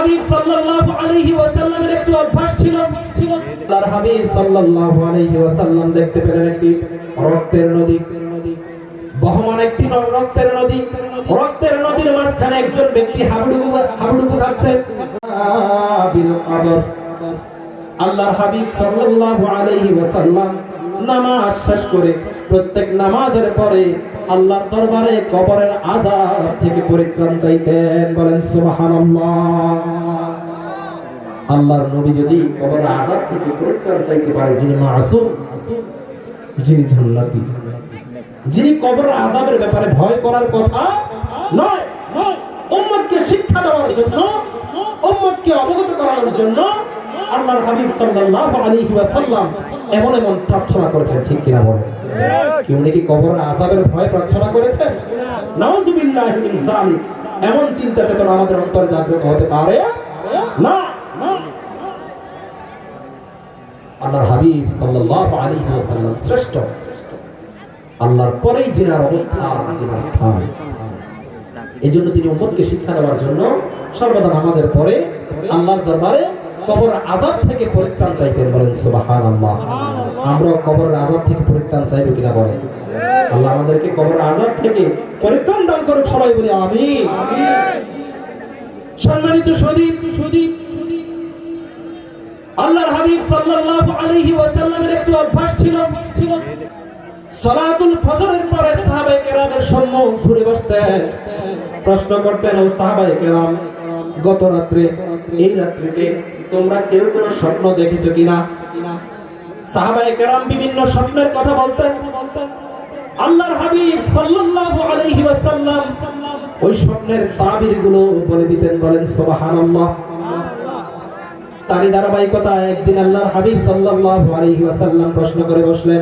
হাবিব সাল্লাল্লাহু আলাইহি ওয়াসাল্লামের একটি অভ্যাস ছিল। আল্লাহর হাবিব সাল্লাল্লাহু আলাইহি ওয়াসাল্লাম দেখতে পেলেন একটি রক্তের নদী, বহমান একটি রক্তের নদী। রক্তের নদীর মাঝখানে একজন ব্যক্তি হাবুডুবু খাচ্ছে। আল্লাহর হাবিব সাল্লাল্লাহু আলাইহি ওয়াসাল্লাম নামাজ শেষ করে প্রত্যেক নামাজের পরে আল্লাহর দরবারে কবরের আযাব থেকে পরিত্রাণ চাইতেন। বলেন সুবহানাল্লাহ। আল্লাহর নবী যদি কবরের আযাব থেকে পরিত্রাণ চাইতে পারে, যিনি মাসুম, যিনি জান্নাতি, যিনি কবরের আযাবের ব্যাপারে ভয় করার কথা নয়, উম্মতকে শিক্ষা দেওয়ার জন্য, উম্মতকে অবগত করানোর জন্য আল্লাহর হাবিব সাল্লাল্লাহু আলাইহি ওয়াসাল্লাম এমন এমন প্রার্থনা করেছেন। ঠিক কিনা বলেন? কেউ নাকি কবরের আযাবের ভয় প্রার্থনা করেছেন? নাউযুবিল্লাহি মিন যালিক। এমন চিন্তা চেতনা আমাদের অন্তরে জাগ্রত হতে পারে না। আল্লাহর হাবিব সাল্লাল্লাহু আলাইহি ওয়াসাল্লাম শ্রেষ্ঠ। আল্লাহর পরেই জিনার অবস্থান, জিনার স্থান। এজন্য তিনি উম্মতকে শিক্ষা দেওয়ার জন্য সর্বদা নামাজের পরে আল্লাহর দরবারে কবরের আযাব থেকে পরিত্রাণ চাইতেন। বলেন সুবহানাল্লাহ। আমরা কবরের আযাব থেকে পরিত্রাণ চাইবো কিনা বলেন? আল্লাহ আমাদেরকে কবরের আযাব থেকে পরিত্রাণ দান করুক। সবাই বলি আমিন। সম্মানিত সুদী, আল্লাহর হাবিব সাল্লাল্লাহু আলাইহি ওয়াসাল্লামের একটি অভ্যাস ছিল। সালাতুল ফজরের পরে সাহাবায়ে কেরামের সম্মুখ ঘুরে বসতেন, প্রশ্ন করতেন, ও সাহাবায়ে কেরাম, গত রাত্রে, এই রাত্রিতে তোমরা কেউ কোনো স্বপ্ন দেখেছো কিনা? সাহাবায়ে কেরাম বিভিন্ন স্বপ্নের কথা বলতেন। আল্লাহর হাবিব সাল্লাল্লাহু আলাইহি ওয়াসাল্লাম ওই স্বপ্নের তাবিরগুলো বলে দিতেন। বলেন সুবহানাল্লাহ। তারই ধারাবাহিকতায় একদিন আল্লাহর হাবিব সাল্লাল্লাহু আলাইহি ওয়াসাল্লাম প্রশ্ন করে বসলেন,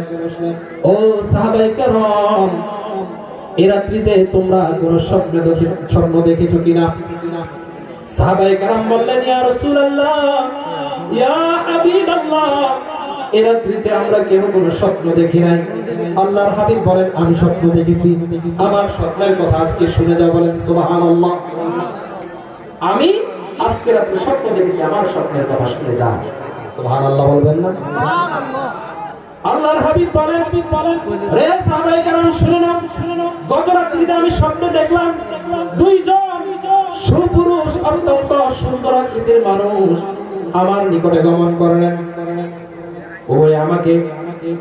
ও সাহাবায়ে কেরাম, এই রাত্রিতে তোমরা কোন স্বপ্ন দেখেছো কিনা? সাহাবায়ে কেরাম বললেন, ইয়া রাসূলুল্লাহ, ইয়া হাবিবাল্লাহ, এই রাত্রিতে আমরা কেউ কোনো স্বপ্ন দেখি নাই। আল্লাহর হাবিব বলেন, আমি স্বপ্ন দেখেছি। আমার স্বপ্নের কথা আজকে শুনে যাও। বলেন সুবহানাল্লাহ। আমি আজকে রাতে স্বপ্ন দেখেছি, আমার স্বপ্নের কথা শুনে যাও। সুবহানাল্লাহ বলবেন না? আল্লাহর হাবিব বলেন, রে সাহাবায়ে কেরাম শুনে নাও, গত রাত্রিতে আমি স্বপ্ন দেখলাম দুইজন সুপুরুষ, অত্যন্ত সুন্দর আকৃতির মানুষ আমার নিকটে গমন করলেন। ওই আমাকে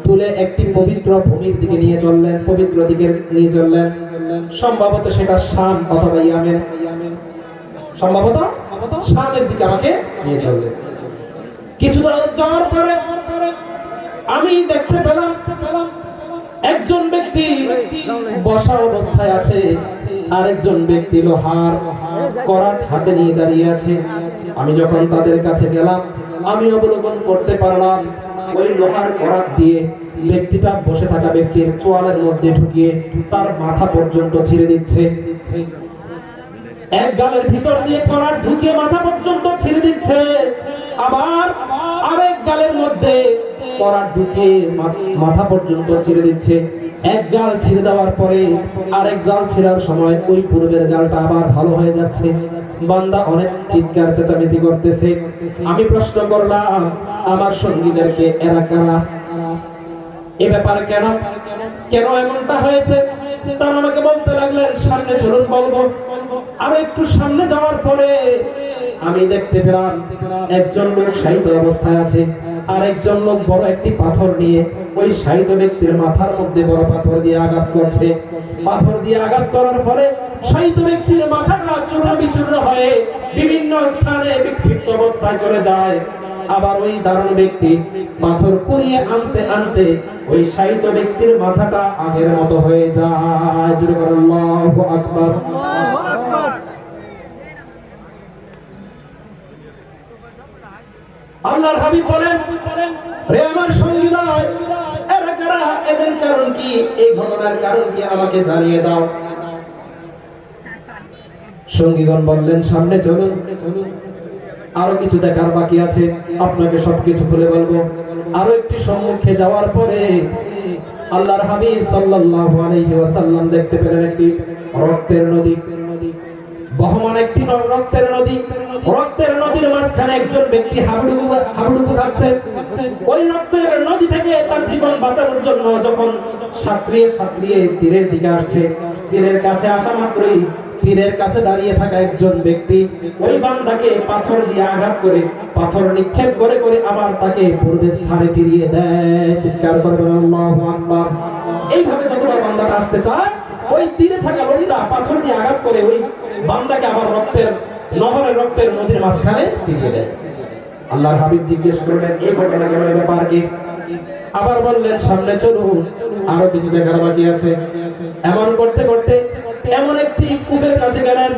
তুলে একটি পবিত্র ভূমির দিকে নিয়ে চললেন, পবিত্র দিকে নিয়ে চললেন। সম্ভবত সেটা শাম অথবা ইয়ামেন, সম্ভবত শামের দিকে আমাকে নিয়ে চললেন। কিছু যাওয়ার পরে আমি দেখতে পেলাম একজন ব্যক্তি বসা অবস্থায় আছে, আরেকজন ব্যক্তি লোহার করাত হাতে নিয়ে দাঁড়িয়ে আছে। আমি যখন তাদের কাছে গেলাম, আমি অবলোকন করতে পারলাম ওই লোহার করাত দিয়ে ব্যক্তিটা বসে থাকা ব্যক্তির চোয়ালের মধ্যে ঢুকিয়ে তার মাথা পর্যন্ত ছিঁড়ে দিচ্ছে। এক গালের ভিতর দিয়ে করাত ঢুকিয়ে মাথা পর্যন্ত ছিঁড়ে দিচ্ছে, আবার আরেক গালের মধ্যে করাত ঢুকিয়ে মাথা পর্যন্ত ছিঁড়ে দিচ্ছে। এক গাল ছিঁড়ে দেওয়ার পরে আরেক গাল ছিঁড়ার সময় ওই পূর্বের গালটা আবার ভালো হয়ে যাচ্ছে। বান্দা অনেক চিৎকার চেঁচামেচি করতেছে। আমি প্রশ্ন করলাম আমার সঙ্গীদেরকে, এরা কারা? এ ব্যাপারে কেন এমনটা হয়েছে? তারা আমাকে বলতে লাগলেন, সামনে চলুন বলবো। আর একটু সামনে যাওয়ার পরে আমি দেখতে পেলাম একজন লোক শায়িত অবস্থায় আছে, আর একজন লোক বড় একটি পাথর নিয়ে ওই শায়িত ব্যক্তির মাথার মধ্যে বড় পাথর দিয়ে আঘাত করছে। পাথর দিয়ে আঘাত করার ফলে শায়িত ব্যক্তির মাথাটা চূর্ণ বিচূর্ণ হয়ে বিভিন্ন স্থানে বিক্ষিপ্ত অবস্থায় চলে যায়। আবার ওই দারুণ ব্যক্তি পাথর কুড়িয়ে আনতে আনতে ওই শায়িত ব্যক্তির মাথাটা আগের মতো হয়ে যায়। জোরে বলেন আল্লাহু আকবার। আল্লাহর হাবিব বলেন, রে আমার সঙ্গীরা, এরা কারা? এদের কারণ কি? এই ঘটনার কারণ কি আমাকে জানিয়ে দাও। সঙ্গীগণ বললেন, সামনে চলুন, আরো কিছু দেখার বাকি আছে, আপনাকে সবকিছু খুলে বলবো। আরো একটি সম্মুখে যাওয়ার পরে আল্লাহর হাবিব সাল্লাল্লাহু আলাইহি ওয়াসাল্লাম দেখতে পেলেন একটি রক্তের নদী, বহমান একটি রক্তের নদী। রক্তের মাঝখানে একজন ব্যক্তি হাবুডুবু খাচ্ছে। ওই রক্তের নদী থেকে তার জীবন বাঁচানোর জন্য যখন সাঁতরিয়ে সাঁতরিয়ে তীরের দিকে আসছে, তীরের কাছে আসা মাত্রই তীরের কাছে দাঁড়িয়ে থাকা একজন ব্যক্তি ওই বান্দাকে পাথর দিয়ে আঘাত করে, পাথর নিক্ষেপ করে করে আবার তাকে পূর্বে স্থানে ফিরিয়ে দেয়। চিৎকার করবেন আল্লাহু আকবার। এইভাবে যতবার বান্দাটা আসতে চায়, ওই তীরে থাকা লোকেরা পাথর দিয়ে আঘাত করে ওই বান্দাকে আবার রক্তের নদীর মাঝখানে ফিরিয়ে দেয়। আল্লাহর হাবিব জিজ্ঞেস করলেন, এই ঘটনার ব্যাপার কি? আবার বললেন, সামনে চলুন, আরো কিছু দেখার বাকি আছে। এমন করতে করতে এমন একটি কূপের কাছে গেলেন,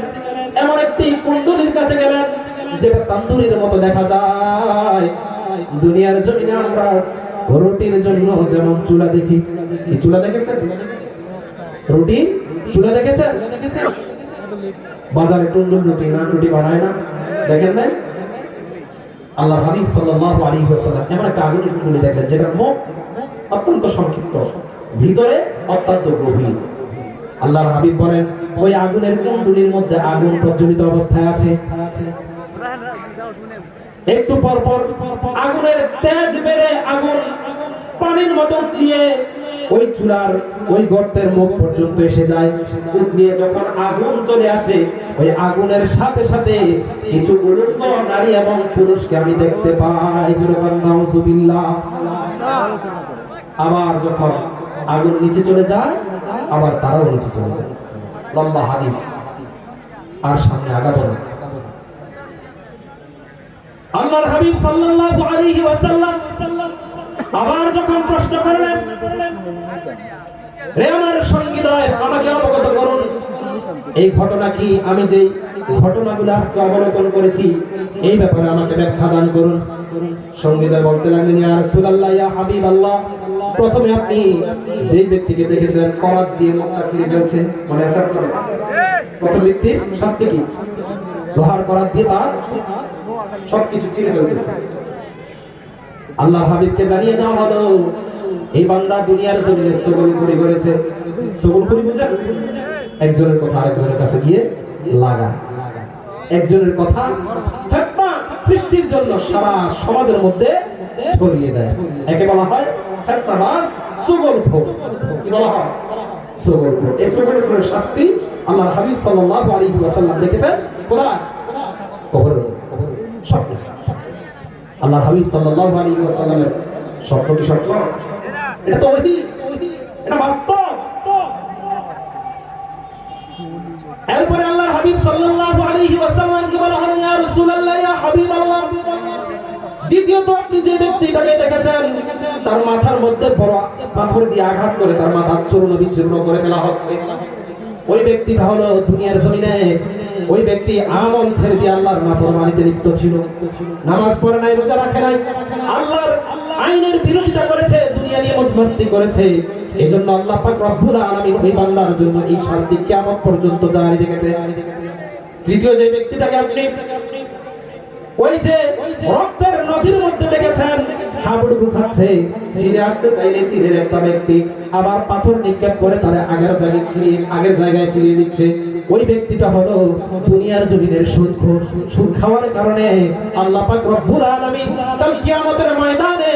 এমন একটি কুণ্ডলীর কাছে গেলেন যেটা তান্দুরির মতো দেখা যায়। দুনিয়ার জমিনে আমরা রুটির জন্য যেমন চুলা দেখি, কি চুলা দেখেছেন? রুটি চুলা দেখেছেন? বাজারে টুন্ডুল রুটি না রুটি বানায় না, দেখেন নাই? আল্লাহর হাবিব সাল্লাল্লাহু আলাইহি ওয়াসাল্লাম এমন একটা আগুনের কুণ্ডলী দেখলেন যেটার মুখ অত্যন্ত সংক্ষিপ্ত, ভিতরে অত্যন্ত গভীর। আল্লাহর হাবিব বলেন, ওই আগুনের কুণ্ডলীর মধ্যে আগুন প্রজ্বলিত অবস্থায় আছে। একটু পর পর আগুনের তেজ বেড়ে আগুন পানির মতো দিয়ে ওই চুলার ওই গর্তের মুখ পর্যন্ত এসে যায়। উতলিয়ে যখন আগুন চলে আসে, ওই আগুনের সাথে সাথে কিছু উলঙ্গ নারী এবং পুরুষকে আমি দেখতে পাই। নাউযুবিল্লাহ। আবার যখন আগুন নিচে চলে যায়, আবার তারাও নিচে চলে যায়। লম্বা হাদিস, আর সামনে আগাবো না। আল্লাহর হাবিব সাল্লাল্লাহু আলাইহি ওয়াসাল্লাম আবার যখন প্রশ্ন করলেন, হে আমার সঙ্গীদ্বয়, আমাকে অবগত করুন, এই ঘটনা কি? আমি যে ঘটনাগুলো আজকে অবলোকন করেছি এই ব্যাপারে আমাকে ব্যাখ্যা দান করুন। সঙ্গীদ্বয় বলতে লাগলেন, ইয়া রাসূলুল্লাহ, ইয়া হাবিবাল্লাহ, প্রথমে আপনি যে ব্যক্তিকে দেখেছেন করাত দিয়ে মক্কা ছিঁড়ে ফেলছে, মানে আসার পরে প্রথম ব্যক্তির শাস্তি কি? লোহার করাত দিয়ে তার সবকিছু ছিঁড়ে ফেলতেছে। আল্লাহর হাবিবকে জানিয়ে দেওয়া হলো, এই বান্দা দুনিয়ার জমিনে সগলখুরি করেছে। সগলখুরি বুঝেন? একজনের কথা আরেকজনের কাছে গিয়ে লাগা, একজনের কথা ফিতনা সৃষ্টির জন্য সারা সমাজের মধ্যে ছড়িয়ে দেয়। একে বলা হয় ফিতনাবাজ, সগলখোর। কি বলা হয়? সগলখোর। এই সগলখোরের শাস্তি আল্লাহর হাবিব সাল্লাল্লাহু আলাইহি ওয়াসাল্লাম দেখেছেন কোথায়? কবরের মধ্যে। স্বপ্ন। আল্লাহর হাবিব সাল্লাল্লাহু আলাইহি ওয়াসাল্লামের স্বপ্ন কি সত্য? এটা তো ওহী, এটা বাস্তব। এরপরে আল্লাহর হাবিব সাল্লাল্লাহু আলাইহি ওয়াসাল্লামকে বলা হলো, ইয়া রাসূলুল্লাহ, ইয়া হাবিবাল্লাহ, দ্বিতীয়ত আপনি যে ব্যক্তিটাকে দেখেছেন তার মাথার মধ্যে বড় পাথর দিয়ে আঘাত করে তার মাথা চূর্ণ বিচূর্ণ করে ফেলা হচ্ছে। ওই ব্যক্তিটা হলো দুনিয়ার জমিনে ওই ব্যক্তি আমল ছেড়ে দিয়ে আল্লাহর নাফরমানিতে লিপ্ত ছিল, নামাজ পড়ে নাই, রোজা রাখে নাই, আল্লাহর আইনের বিরোধিতা করেছে, দুনিয়া নিয়ে মজমস্তি করেছে। এজন্য আল্লাহ পাক রব্বুল আলামিন ওই বান্দার জন্য এই শাস্তি কিয়ামত পর্যন্ত জারি রেখেছে। তৃতীয় যে ব্যক্তিটাকে আপনি ওই যে রক্তের নদীর মধ্যে দেখেছেন হাবুডুবু খাচ্ছে, ফিরে আসতে চাইলে তীরের একটা ব্যক্তি আবার পাথর নিক্ষেপ করে তার আগের জায়গায় ফিরিয়ে দিচ্ছে। ওই ব্যক্তিটা হলো দুনিয়ার জমিনের সুদখোর। সুদ খাওয়ার কারণে আল্লাহ পাক রব্বুল আলামিন কাল কিয়ামতের ময়দানে,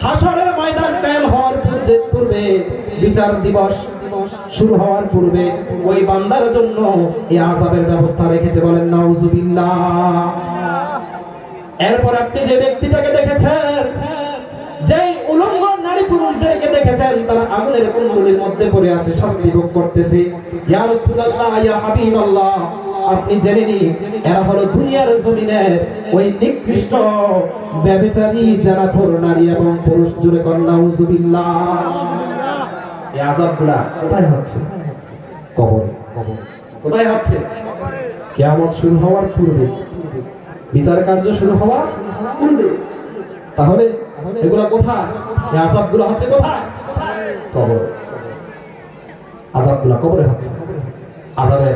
হাসরের ময়দান কায়েম হওয়ার পূর্বে, বিচার দিবস শুরু হওয়ার পূর্বে ওই বান্দার জন্য এই আযাবের ব্যবস্থা রেখেছে। বলেন নাউযুবিল্লাহ। এরপর আপনি যে ব্যক্তিটাকে দেখেছেন, যেই উলঙ্গ নারী পুরুষদেরকে দেখেছেন তারা আগুনের কুণ্ডলীর মধ্যে পড়ে আছে, শাস্তি ভোগ করতেছে। ইয়া রাসূলুল্লাহ, ইয়া হাবিবাল্লাহ, আপনি জেনে নিন এরা হলো দুনিয়ার জমিনের ওই নিকৃষ্ট ব্যভিচারী জানাখোর নারী এবং পুরুষ। জুড়ে কর নাউযুবিল্লাহ। এই আযাবগুলা কোথায় হচ্ছে? কবরে। কোথায় হচ্ছে? কিয়ামত শুরু হওয়ার পূর্বে, বিচার কার্য শুরু হওয়ার পূর্বে। তাহলে এগুলা কোথায়? এই আযাবগুলো হচ্ছে কোথায়? কবরে। আযাবগুলো কবরে হচ্ছে। আযাবের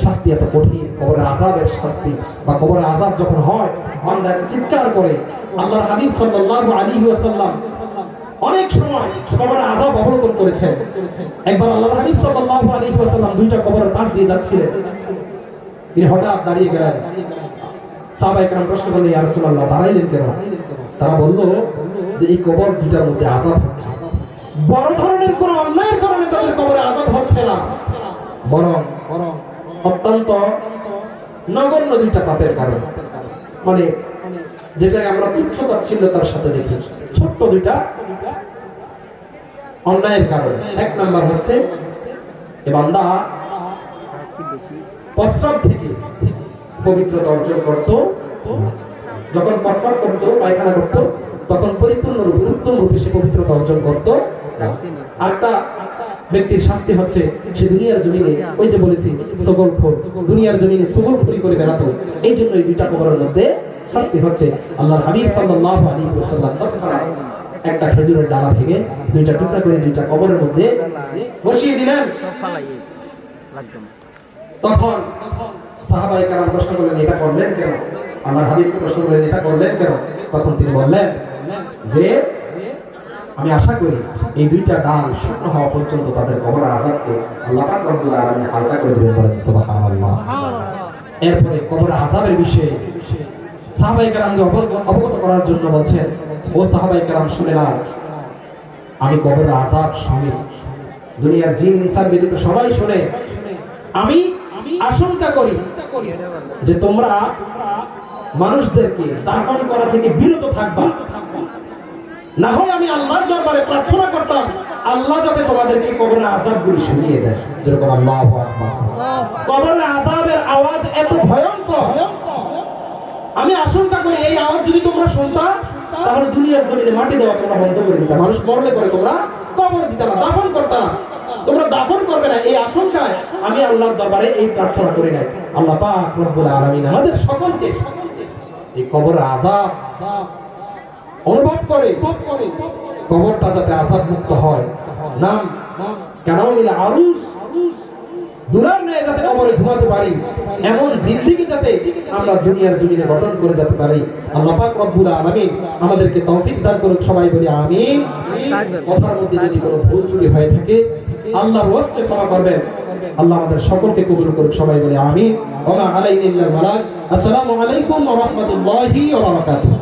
শাস্তি এত কঠিন, কবরের আযাবের শাস্তি বা কবরের আযাব যখন হয় বান্দা চিৎকার করে। আল্লাহর হাবিব সাল্লাল্লাহু আলাইহি ওয়াসাল্লাম অনেক সময় কবরের আযাব অবলোকন করেছেন। একবার আল্লাহর হাবিব সাল্লাল্লাহু আলাইহি ওয়াসাল্লাম দুইটা কবরের পাশ দিয়ে যাচ্ছিলেন, তিনি হঠাৎ দাঁড়িয়ে গেলেন, সাহাবায়ে কেরাম প্রশ্ন করলেন, ইয়া রাসূলুল্লাহ দাঁড়াইলেন কেন? তারা বলল যে এই কবর দুটার মধ্যে আযাব হচ্ছে। বড় ধরনের কোন অন্যায়ের কারণে তাদের কবরে আযাব হচ্ছে না, বরং অত্যন্ত নগণ্য দুইটা পাপের কারণে, মানে যেটাকে আমরা তুচ্ছ তাচ্ছিল্যতার সাথে দেখি, ছোট্ট দুইটা অন্যায়ের কারণে। এক নাম্বার হচ্ছে এ বান্দা প্রস্রাব থেকে পবিত্রতা অর্জন করত, যখন প্রস্রাব করত, পায়খানা করত, তখন পরিপূর্ণ রূপে উত্তম রূপে সে পবিত্রতা অর্জন করত। আরেকটা ব্যক্তির শাস্তি হচ্ছে সে দুনিয়ার জমিনে, ওই যে বলেছি সগলখোর, দুনিয়ার জমিনে সগলখোরি করে বেড়াতো, এই জন্য এই দুইটা কবরের মধ্যে শাস্তি হচ্ছে। আল্লাহর হাবিব সাল্লাল্লাহু আলাইহি ওয়াসাল্লাম তৎক্ষণাৎ একটা খেজুরের ডালা ভেঙে দুইটা টুকরা করে দুইটা কবরের মধ্যে বসিয়ে দিলেন। তখন সাহাবায়ে কেরাম প্রশ্ন করলেন, এটা করলেন কেন? আল্লাহর হাবিব প্রশ্ন করলেন, এটা করলেন কেন? তখন তিনি বললেন যে আমি আশা করি এই দুইটা ডাল শুকনো হওয়া পর্যন্ত তাদের কবরের আযাবকে আল্লাহ পাক রব্বুল আলামিন হালকা করে দিবেন। বলেন সুবহানাল্লাহ। এরপরে কবরের আযাবের বিষয়ে সাহাবায়ে কেরামকে অবগত করার জন্য বলছেন, ও সাহাবায়ে কেরাম শুনে নাও, আমি কবরের আযাব শুনি, দুনিয়ার জিন ইনসান ব্যতীত সবাই শুনে। আমি আশঙ্কা করি যে তোমরা মানুষদেরকে দাফন করা থেকে বিরত থাকবা, না হয় আমি আল্লাহর দরবারে প্রার্থনা করতাম আল্লাহ যাতে তোমাদেরকে কবরের আযাবগুলি শুনিয়ে দেয়। যেরকম আল্লাহু আকবার, কবরের আযাবের আওয়াজ এত ভয়ঙ্কর, আমি আশঙ্কা করি এই আওয়াজ যদি তোমরা শুনতা তাহলে দুনিয়ার জমিনে মাটি দেওয়া তোমরা বন্ধ করে দিতা, মানুষ মরলে পরে তোমরা কবর দিতা না, দাফন করতা না, তোমরা দাফন করবে না, এই আশঙ্কায় আমি আল্লাহর দরবারে এই প্রার্থনা করি নাই। আল্লাহ পাক রব্বুল আলামিন আমাদের সকলকে এই কবরের আযাব অনুভব করে কবরটা যাতে আযাব মুক্ত হয়, নাম কানাউমিল আরুস দুলার ন্যায় যাতে কবরে ঘুমাতে পারি, এমন জিন্দেগি যাতে আমরা দুনিয়ার জমিনে গঠন করে যেতে পারি। আল্লাহ পাক রব্বুল আলামিন আমাদেরকে তৌফিক দান করুক, সবাই বলি আমিন। কথার মধ্যে যদি কোনো ভুল ত্রুটি হয়ে থাকে আল্লাহর ওয়াস্তে ক্ষমা করবেন, আল্লাহ আমাদের সকলকে কবুল করুক, সবাই বলি আমিন। ওয়া মা আলাইনা ইল্লাল বালাগ। আসসালামু আলাইকুম ওয়া রাহমাতুল্লাহি ওয়া বারাকাতুহু।